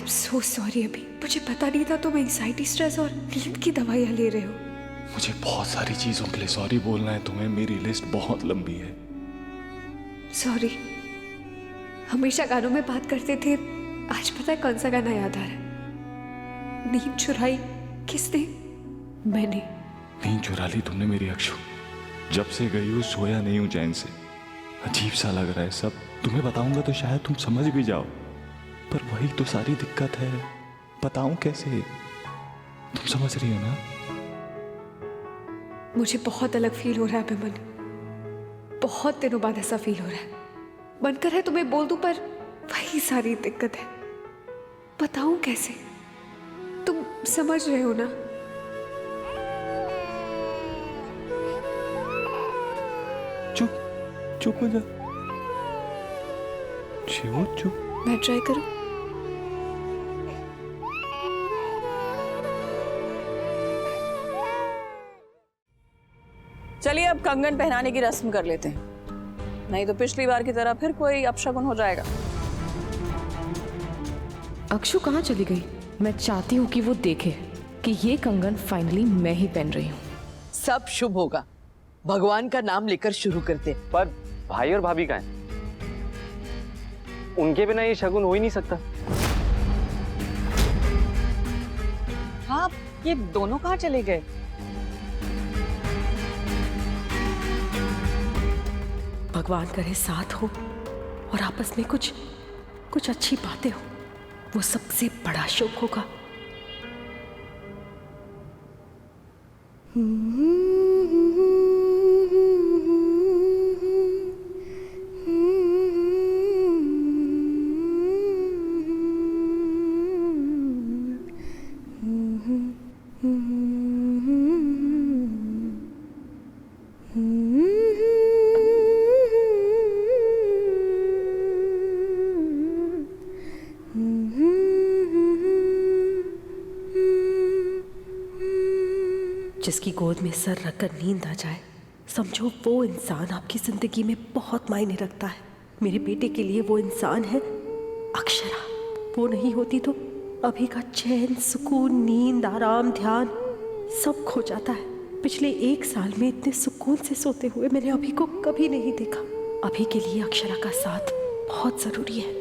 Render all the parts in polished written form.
So sorry अभी, मुझे पता नहीं था तुम एंग्जाइटी, स्ट्रेस और नींद की दवाइयाँ ले रहे हो। मुझे बहुत सारी चीजों के लिए सॉरी बोलना है तुम्हें, मेरी लिस्ट बहुत लंबी है। सॉरी, हमेशा गानों में बात करते थे, आज पता है कौन सा गाना याद आ रहा है? नींद चुराई किसने? मैंने। नींद चुरा ली तुमने मेरी अक्षु। जब से गई हूँ सोया नहीं हूँ चैन से। अजीब सा लग रहा है सब। तुम्हें बताऊंगा तो शायद तुम समझ भी जाओ, पर वही तो सारी दिक्कत है। बताऊं कैसे? तुम समझ रही हो ना? मुझे बहुत अलग फील हो रहा है अभिमन, बहुत दिनों बाद ऐसा फील हो रहा है। मन कर है तुम्हें बोल दूं, पर वही सारी दिक्कत है। बताऊं कैसे? तुम समझ रहे हो ना? चुप चुप हो जा। शिवो चुप। मैं ट्राई करूं? चलिए अब कंगन पहनाने की रस्म कर लेते हैं, नहीं तो पिछली बार की तरह फिर कोई अपशगुन हो जाएगा। अक्षु कहाँ चली गई? मैं चाहती हूँ कि वो देखे कि ये कंगन फाइनली मैं ही पहन रही हूँ। सब शुभ होगा, भगवान का नाम लेकर शुरू करते। पर भाई और भाभी कहाँ हैं? उनके बिना ये शगुन हो ही नहीं सकता। हाँ, ये दोनों कहाँ चले गए? भगवान करे साथ हो और आपस में कुछ अच्छी बातें हो, वो सबसे बड़ा शुभ होगा। जिसकी गोद में सर रखकर नींद आ जाए, समझो वो इंसान आपकी जिंदगी में बहुत मायने रखता है। मेरे बेटे के लिए वो इंसान है अक्षरा। वो नहीं होती तो अभी का चैन, सुकून, नींद, आराम, ध्यान सब खो जाता है। पिछले 1 साल में इतने सुकून से सोते हुए मैंने अभी को कभी नहीं देखा। अभी के लिए अक्षरा का साथ बहुत जरूरी है।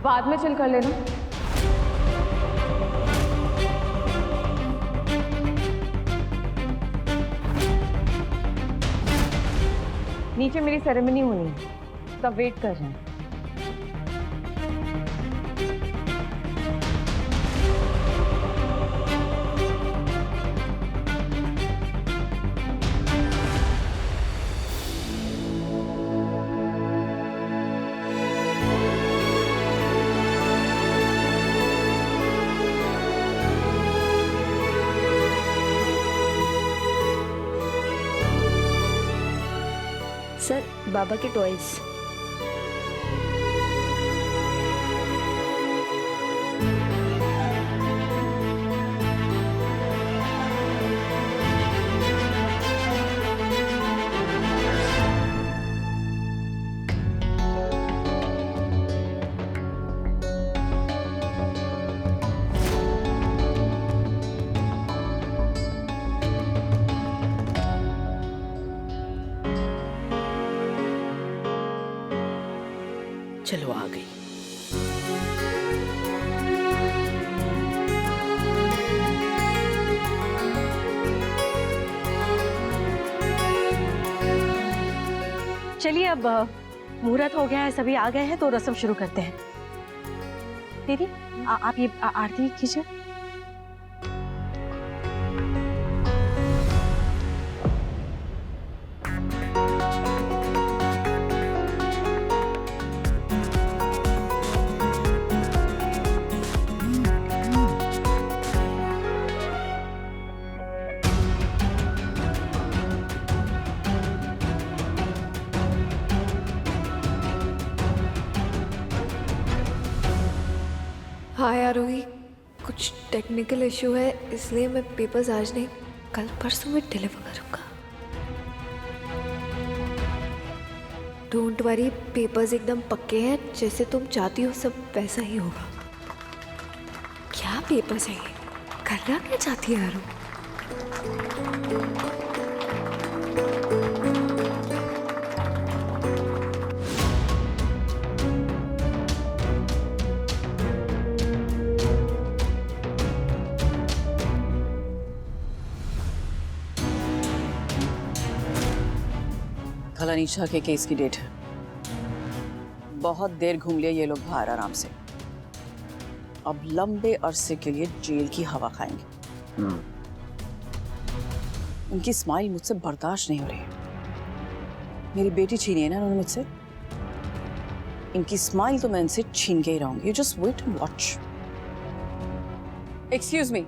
बाद में चल कर लेना। नीचे मेरी सेरेमनी होनी है, तब वेट कर रहे हैं। सर, बाबा के टॉयज। चलो आ गई। चलिए अब मुहूर्त हो गया है, सभी आ गए हैं तो रस्म शुरू करते हैं। दीदी आप ये आरती कीजिए। हाँ यार रोही, कुछ टेक्निकल इशू है इसलिए मैं पेपर्स आज नहीं कल परसों में डिलीवर करूँगा। डोंट वरी, पेपर्स एकदम पक्के हैं, जैसे तुम चाहती हो सब वैसा ही होगा। क्या पेपर्स है ये? करना क्या चाहती है यारो? कल अनीशा के केस की डेट है। बहुत देर घूम लिया ये लोग बाहर आराम से, अब लंबे अरसे के लिए जेल की हवा खाएंगे। उनकी स्माइल मुझसे बर्दाश्त नहीं हो रही है। मेरी बेटी छीनी है ना उन्होंने मुझसे, इनकी स्माइल तो मैं इनसे छीन के ही रहूंगी। You just wait and watch. Excuse me,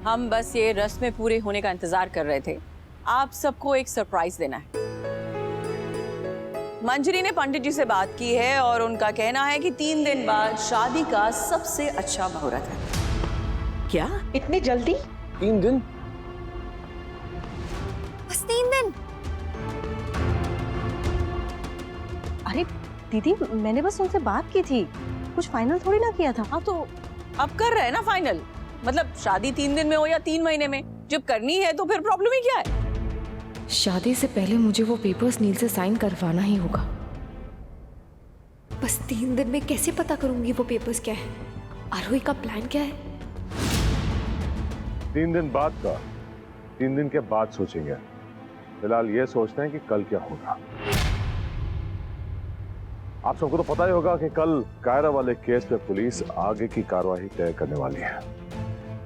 हम बस ये रस्में पूरे होने का इंतजार कर रहे थे। आप सबको एक सरप्राइज देना है। मंजरी ने पंडित जी से बात की है और उनका कहना है कि 3 दिन बाद शादी का सबसे अच्छा मुहूर्त है। क्या? इतनी जल्दी? 3 दिन? बस 3 दिन? अरे दीदी मैंने बस उनसे बात की थी, कुछ फाइनल थोड़ी ना किया था। हाँ तो अब कर रहे हैं ना फाइनल। मतलब शादी 3 दिन में हो या 3 महीने में, जब करनी है तो फिर प्रॉब्लम ही क्या है? शादी से पहले मुझे वो पेपर्स नील से साइन करवाना ही होगा। बस 3 दिन में कैसे पता करूंगी वो पेपर्स क्या है? आरोही का प्लान क्या है? 3 दिन बाद का 3 दिन के बाद सोचेंगे। फिलहाल ये सोचते हैं कि कल क्या होगा। आप सबको तो पता ही होगा कि कल कायरा वाले केस पे पुलिस आगे की कार्रवाई तय करने वाली है।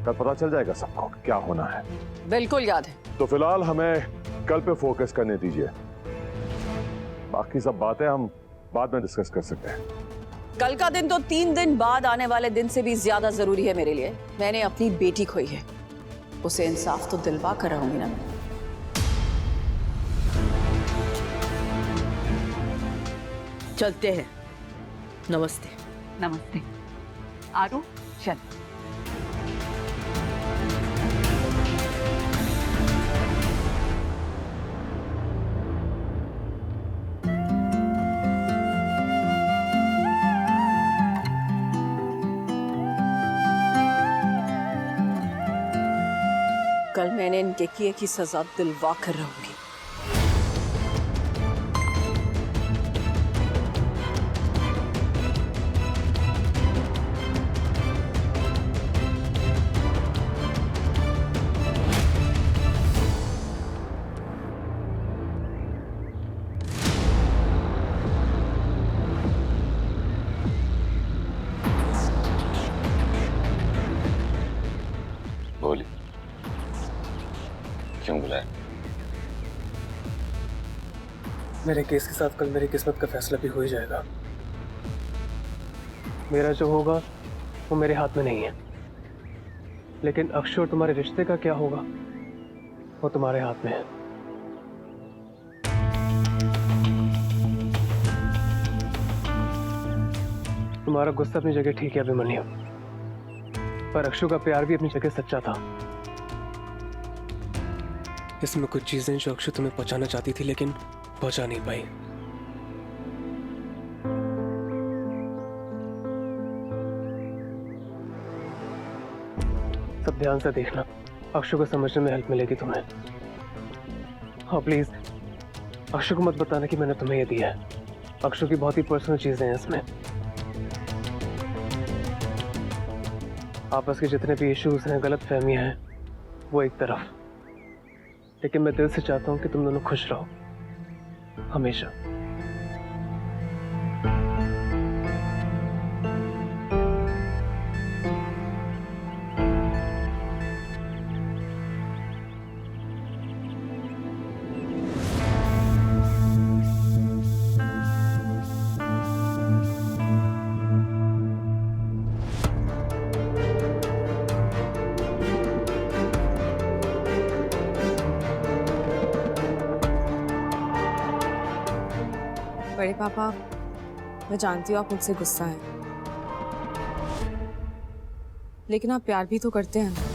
कल पता चल जाएगा सबको क्या होना है। बिल्कुल याद है। तो फिलहाल हमें कल पे फोकस करने दीजिए, बाकी सब बातें हम बाद में डिस्कस कर सकते हैं। कल का दिन तो 3 दिन बाद आने वाले दिन से भी ज्यादा जरूरी है मेरे लिए। मैंने अपनी बेटी खोई है, उसे इंसाफ तो दिलवा कर रहूंगी ना मैं। चलते हैं। नमस्ते। नमस्ते। आरो चल। कल मैंने इनके किए की सजा दिलवा कर रहूंगी। बोली, क्यों बुलाया? मेरे केस के साथ कल मेरी किस्मत का फैसला भी हो ही जाएगा। मेरा जो होगा वो मेरे हाथ में नहीं है, लेकिन अक्षय और तुम्हारे रिश्ते का क्या होगा वो तुम्हारे हाथ में है। तुम्हारा गुस्सा अपनी जगह ठीक है अभिमन्यु, पर अक्षय का प्यार भी अपनी जगह सच्चा था। इसमें कुछ चीजें जो अक्षय तुम्हें पहुंचाना चाहती थी लेकिन पहुंचा नहीं पाई। सब ध्यान से देखना, अक्षय को समझने में हेल्प मिलेगी तुम्हें। हाँ प्लीज अक्षय को मत बताना कि मैंने तुम्हें ये दिया है। अक्षय की बहुत ही पर्सनल चीजें हैं इसमें। आपस के जितने भी इश्यूज हैं, गलत फहमियां हैं, वो एक तरफ, लेकिन मैं दिल से चाहता हूं कि तुम दोनों खुश रहो हमेशा। बड़े पापा, मैं जानती हूँ आप मुझसे गुस्सा हैं, लेकिन आप प्यार भी तो करते हैं।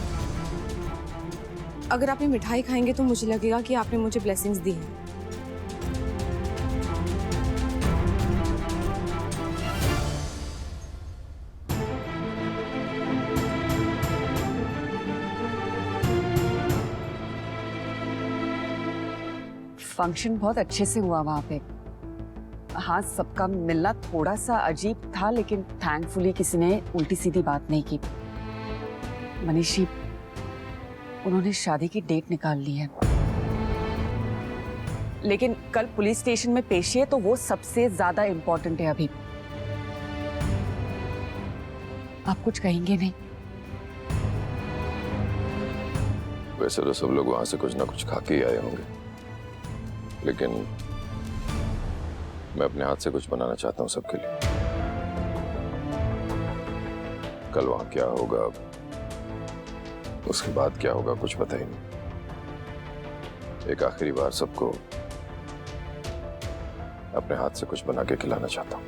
अगर आप ये मिठाई खाएंगे तो मुझे लगेगा कि आपने मुझे ब्लेसिंग्स दी हैं। फंक्शन बहुत अच्छे से हुआ वहां पे। हाँ, सबका मिलना थोड़ा सा अजीब था, लेकिन थैंकफुली किसी ने उल्टी सीधी बात नहीं की। मनीषी, उन्होंने शादी की डेट निकाल ली है, लेकिन कल पुलिस स्टेशन में पेशी है, तो वो सबसे ज्यादा इम्पोर्टेंट है अभी। आप कुछ कहेंगे नहीं? वैसे तो सब लोग वहां से कुछ ना कुछ खा के ही आए होंगे, लेकिन मैं अपने हाथ से कुछ बनाना चाहता हूं सबके लिए। कल वहां क्या होगा, उसके बाद क्या होगा, कुछ पता ही नहीं। एक आखिरी बार सबको अपने हाथ से कुछ बना के खिलाना चाहता हूं।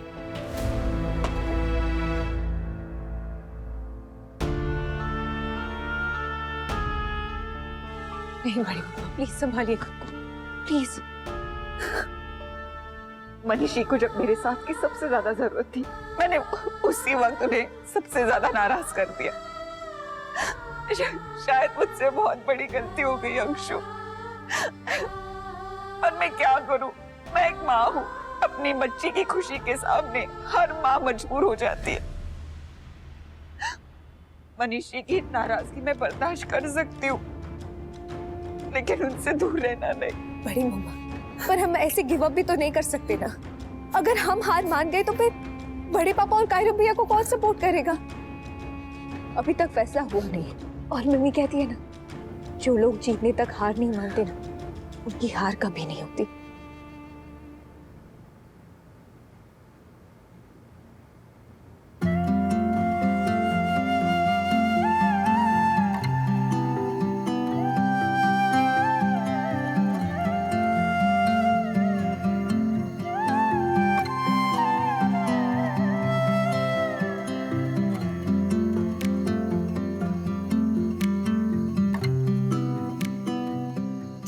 नहीं बड़े पापा, प्लीज संभालिए खुद को, प्लीज। मनीषी को जब मेरे साथ की सबसे ज्यादा जरूरत थी, मैंने उसी वक्त उन्हें सबसे ज्यादा नाराज कर दिया। शायद मुझसे बहुत बड़ी गलती हो गई अंशु, और मैं क्या करूं? मैं एक माँ हूं, अपनी बच्ची की खुशी के सामने हर माँ मजबूर हो जाती है। मनीषी की नाराजगी मैं बर्दाश्त कर सकती हूँ, लेकिन उनसे दूर रहना नहीं। बड़ी मम्मा, पर हम ऐसे गिव अप भी तो नहीं कर सकते ना। अगर हम हार मान गए तो फिर बड़े पापा और कायरम भैया को कौन सपोर्ट करेगा? अभी तक फैसला हुआ नहीं है, और मम्मी कहती है ना, जो लोग जीतने तक हार नहीं मानते ना, उनकी हार कभी नहीं होती।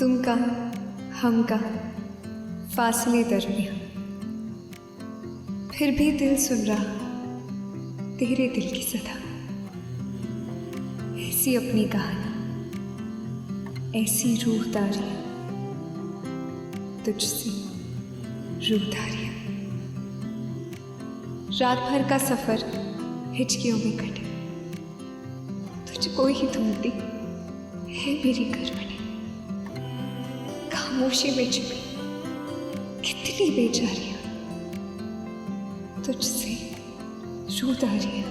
तुम का हम का फासले दरमियां, फिर भी दिल सुन रहा तेरे दिल की सदा। ऐसी अपनी कहानी, ऐसी रूहदारियां, तुझसे रूहदारियां। रात भर का सफर हिचकियों में कटे, तुझको ही ढूंढती है मेरी करवटें। खामोशी में छिपी कितनी बेचारियां, तुझसे रूहदारियां।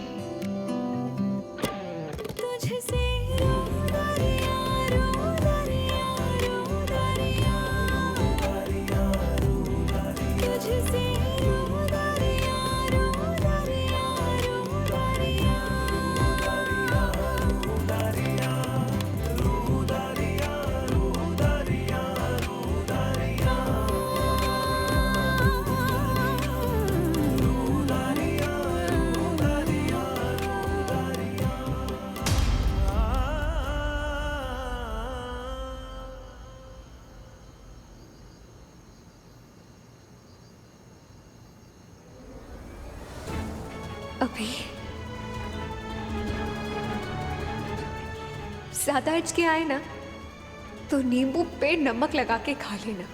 अभी ज्यादा हिचके आए ना तो नींबू पे नमक लगा के खा लेना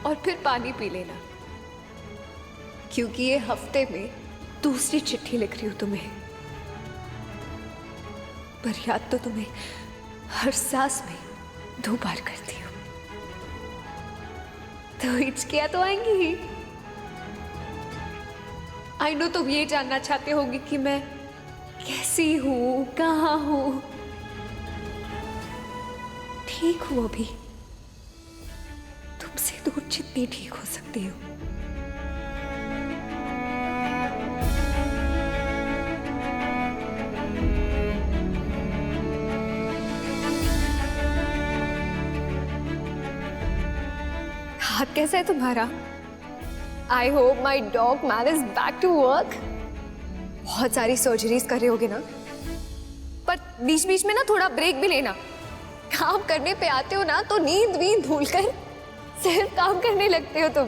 और फिर पानी पी लेना, क्योंकि ये हफ्ते में दूसरी चिट्ठी लिख रही हूं तुम्हें। पर याद तो तुम्हें हर सांस में 2 बार करती हूँ, तो हिचकियां तो आएंगी ही। आई नो तुम ये जानना चाहते होंगे कि मैं कैसी हूं, कहाँ हूं। ठीक हूं अभी, तुमसे दूर जितनी ठीक हो सकती हूँ। हाथ कैसा है तुम्हारा? I hope my dog man is back to work. बहुत सारी सर्जरीज कर रहे होगे ना, पर बीच बीच में ना थोड़ा ब्रेक भी लेना। काम करने पे आते हो ना तो नींद वींद भूलकर सिर्फ काम करने लगते हो तुम।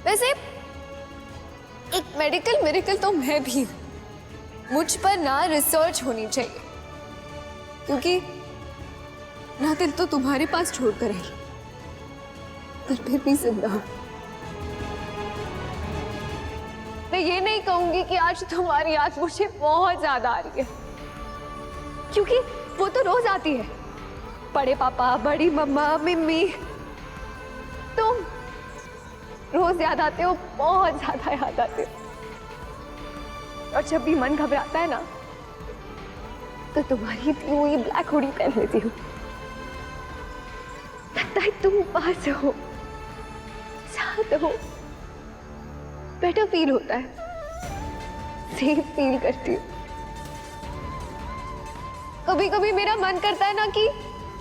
वैसे एक मेडिकल मिरेकल तो मैं भी हूं। मुझ पर ना रिसर्च होनी चाहिए, क्योंकि ना दिल तो तुम्हारे पास छोड़कर आई, पर फिर भी जिंदा हूं। मैं ये नहीं कहूंगी कि आज तुम्हारी याद मुझे बहुत ज्यादा आ रही है, क्योंकि वो तो रोज आती है। बड़े पापा, बड़ी मम्मा, मम्मी, तुम रोज याद आते हो, बहुत ज्यादा याद आते हो। और जब भी मन घबराता है ना, तो तुम्हारी दी हुई ब्लैक हुडी पहन लेती हूँ। लगता है तुम पास हो, साथ हो, बेटर फील होता है, सेफ फील करती हूँ। कभी कभी मेरा मन करता है ना कि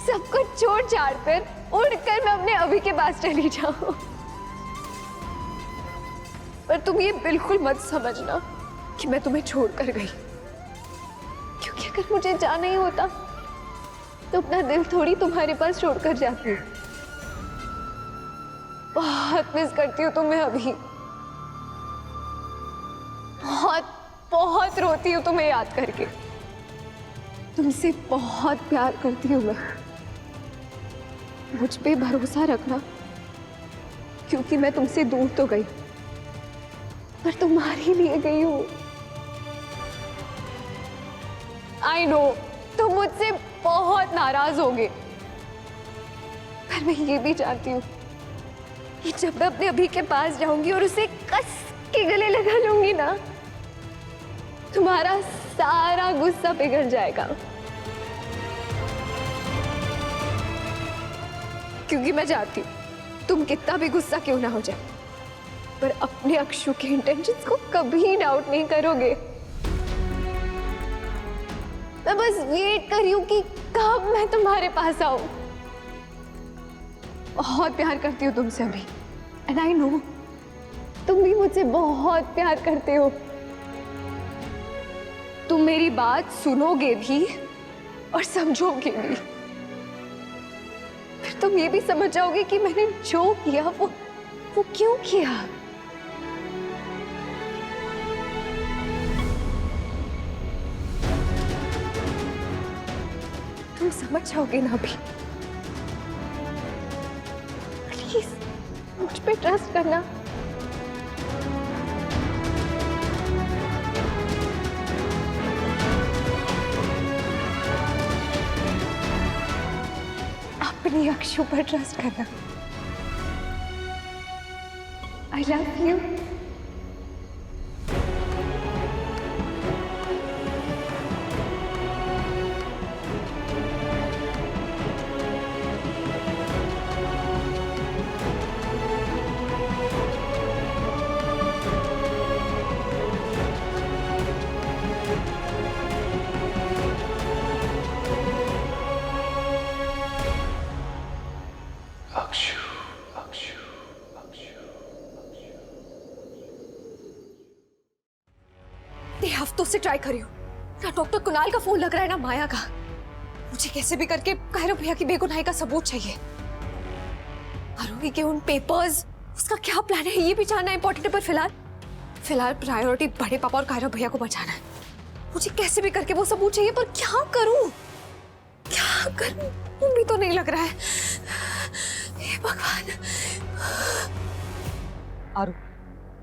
सब कुछ छोड़ छाड़ कर उड़कर मैं अपने अभी के पास चली जाऊं। पर तुम ये बिल्कुल मत समझना कि मैं तुम्हें छोड़कर गई, क्योंकि अगर मुझे जाना ही होता तो अपना दिल थोड़ी तुम्हारे पास छोड़कर जाती हूँ। बहुत मिस करती हूँ तुम्हें अभी, बहुत बहुत रोती हूँ तुम्हें याद करके। तुमसे बहुत प्यार करती हूँ मैं। मुझ पे भरोसा रखना, क्योंकि मैं तुमसे दूर तो गई, पर तुम्हारे लिए गई हूँ। आई नो तुम मुझसे बहुत नाराज होगे, पर मैं ये भी जानती हूँ कि जब मैं अपने अभी के पास जाऊंगी और उसे कस के गले लगा लूंगी ना, तुम्हारा सारा गुस्सा पिघल जाएगा। क्योंकि मैं जानती हूँ तुम कितना भी गुस्सा क्यों ना हो जाए, पर अपने अक्षु के इंटेंशंस को कभी डाउट नहीं करोगे। मैं बस वेट कर रही हूँ कि कब मैं तुम्हारे पास आऊं। बहुत प्यार करती हूँ तुमसे अभी, एंड आई नो तुम भी मुझसे बहुत प्यार करते हो। तुम मेरी बात सुनोगे भी और समझोगे भी, फिर तुम ये भी समझ जाओगे कि मैंने जो किया वो क्यों किया। तुम समझ जाओगे ना अभी। प्लीज मुझ पे ट्रस्ट करना। अपनी अक्षु पर ट्रस्ट करना। I love you. हफ्तों से ट्राई कर रही हूँ, ना डॉक्टर कुणाल का फोन लग रहा है ना माया का। मुझे कैसे भी करके कायरव भैया की बेगुनाही का सबूत चाहिए। आरोही के उन पेपर्स, उसका क्या प्लान है ये भी जानना इंपॉर्टेंट है, पर फिलहाल प्रायोरिटी बड़े पापा और कायरव भैया को बचाना है। मुझे कैसे भी करके वो सबूत चाहिए, पर क्या करूं भी तो नहीं लग रहा है। हे भगवान।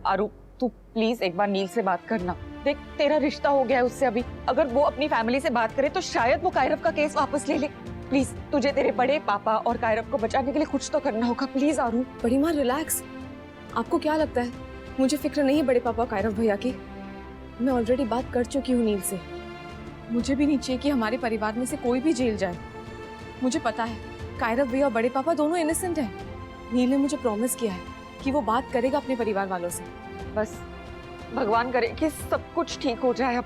आरू तू प्लीज एक बार नील से बात करना। देख तेरा रिश्ता हो गया है उससे अभी, अगर वो अपनी फैमिली से बात करे तो शायद वो कायरव का केस वापस ले ले। प्लीज तुझे तेरे बड़े पापा और कायरव को बचाने के लिए कुछ तो करना होगा। प्लीज आरू। बड़ी माँ रिलैक्स। आपको क्या लगता है मुझे फिक्र नहीं है बड़े पापा कायरव भैया की? मैं ऑलरेडी बात कर चुकी हूँ नील से। मुझे भी नहीं चाहिए कि हमारे परिवार में से कोई भी जेल जाए। मुझे पता है कायरव भैया और बड़े पापा दोनों इनोसेंट हैं। नील ने मुझे प्रॉमिस किया है कि वो बात करेगा अपने परिवार वालों से। बस भगवान करे कि सब कुछ ठीक हो जाए। अब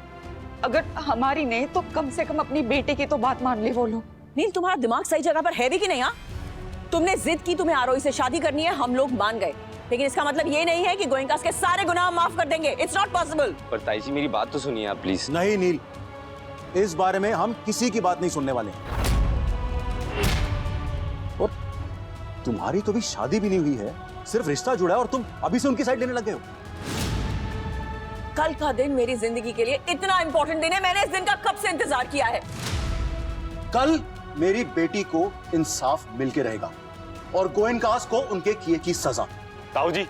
अगर हमारी नहीं तो कम से कम अपनी बेटे की तो बात मान ले वो लोग। नील तुम्हारा दिमाग सही जगह पर है भी कि नहीं? हाँ, तुमने जिद की तुम्हें आरोही से शादी करनी है, हम लोग मान गए, लेकिन इसका मतलब ये नहीं है कि गोयनका के सारे गुनाह माफ कर देंगे। It's not possible. पर ताई जी मेरी बात तो सुनिए आप प्लीज। नहीं नील, इस बारे में हम किसी की बात नहीं सुनने वाले। और तुम्हारी तो भी शादी भी नहीं हुई है, सिर्फ रिश्ता जुड़ा है और तुम अभी से उनकी साइड लेने लग गए हो। कल का दिन मेरी जिंदगी के लिए इतना इंपॉर्टेंट दिन है, मैंने इस दिन का कब से इंतजार किया है। कल मेरी बेटी को इंसाफ मिलके रहेगा और गोयनकास को उनके किए की सजा। ताऊ जी,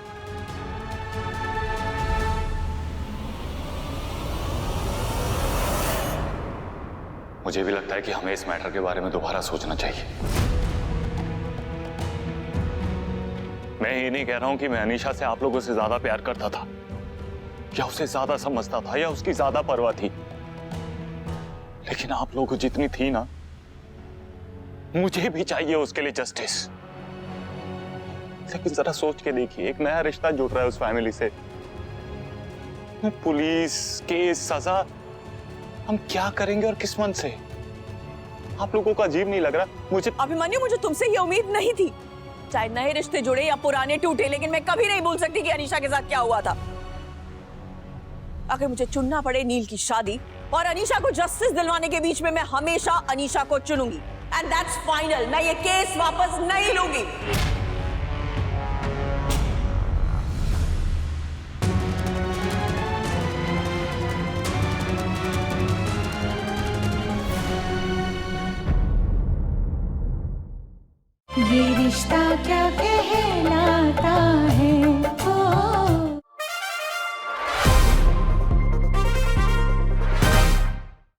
मुझे भी लगता है कि हमें इस मैटर के बारे में दोबारा सोचना चाहिए। मैं ये नहीं कह रहा हूं कि मैं अनीशा से आप लोगों से ज्यादा प्यार करता था या उसे ज्यादा समझता था या उसकी ज्यादा परवाह थी, लेकिन आप लोगों को जितनी थी ना, मुझे भी चाहिए उसके लिए जस्टिस। लेकिन जरा सोच के देखिए, एक नया रिश्ता जुड़ रहा है उस फैमिली से, पुलिस केस सजा, हम क्या करेंगे और किस मन से? आप लोगों को अजीब नहीं लग रहा? मुझे अभिमन्यु, मुझे तुमसे ये उम्मीद नहीं थी। चाहे नए रिश्ते जुड़े या पुराने टूटे, लेकिन मैं कभी नहीं भूल सकती कि अनीशा के साथ क्या हुआ था। अगर मुझे चुनना पड़े नील की शादी और अनीशा को जस्टिस दिलवाने के बीच में, मैं हमेशा अनीशा को चुनूंगी। And that's final. मैं ये केस वापस नहीं लूंगी। ये रिश्ता क्या कहलाता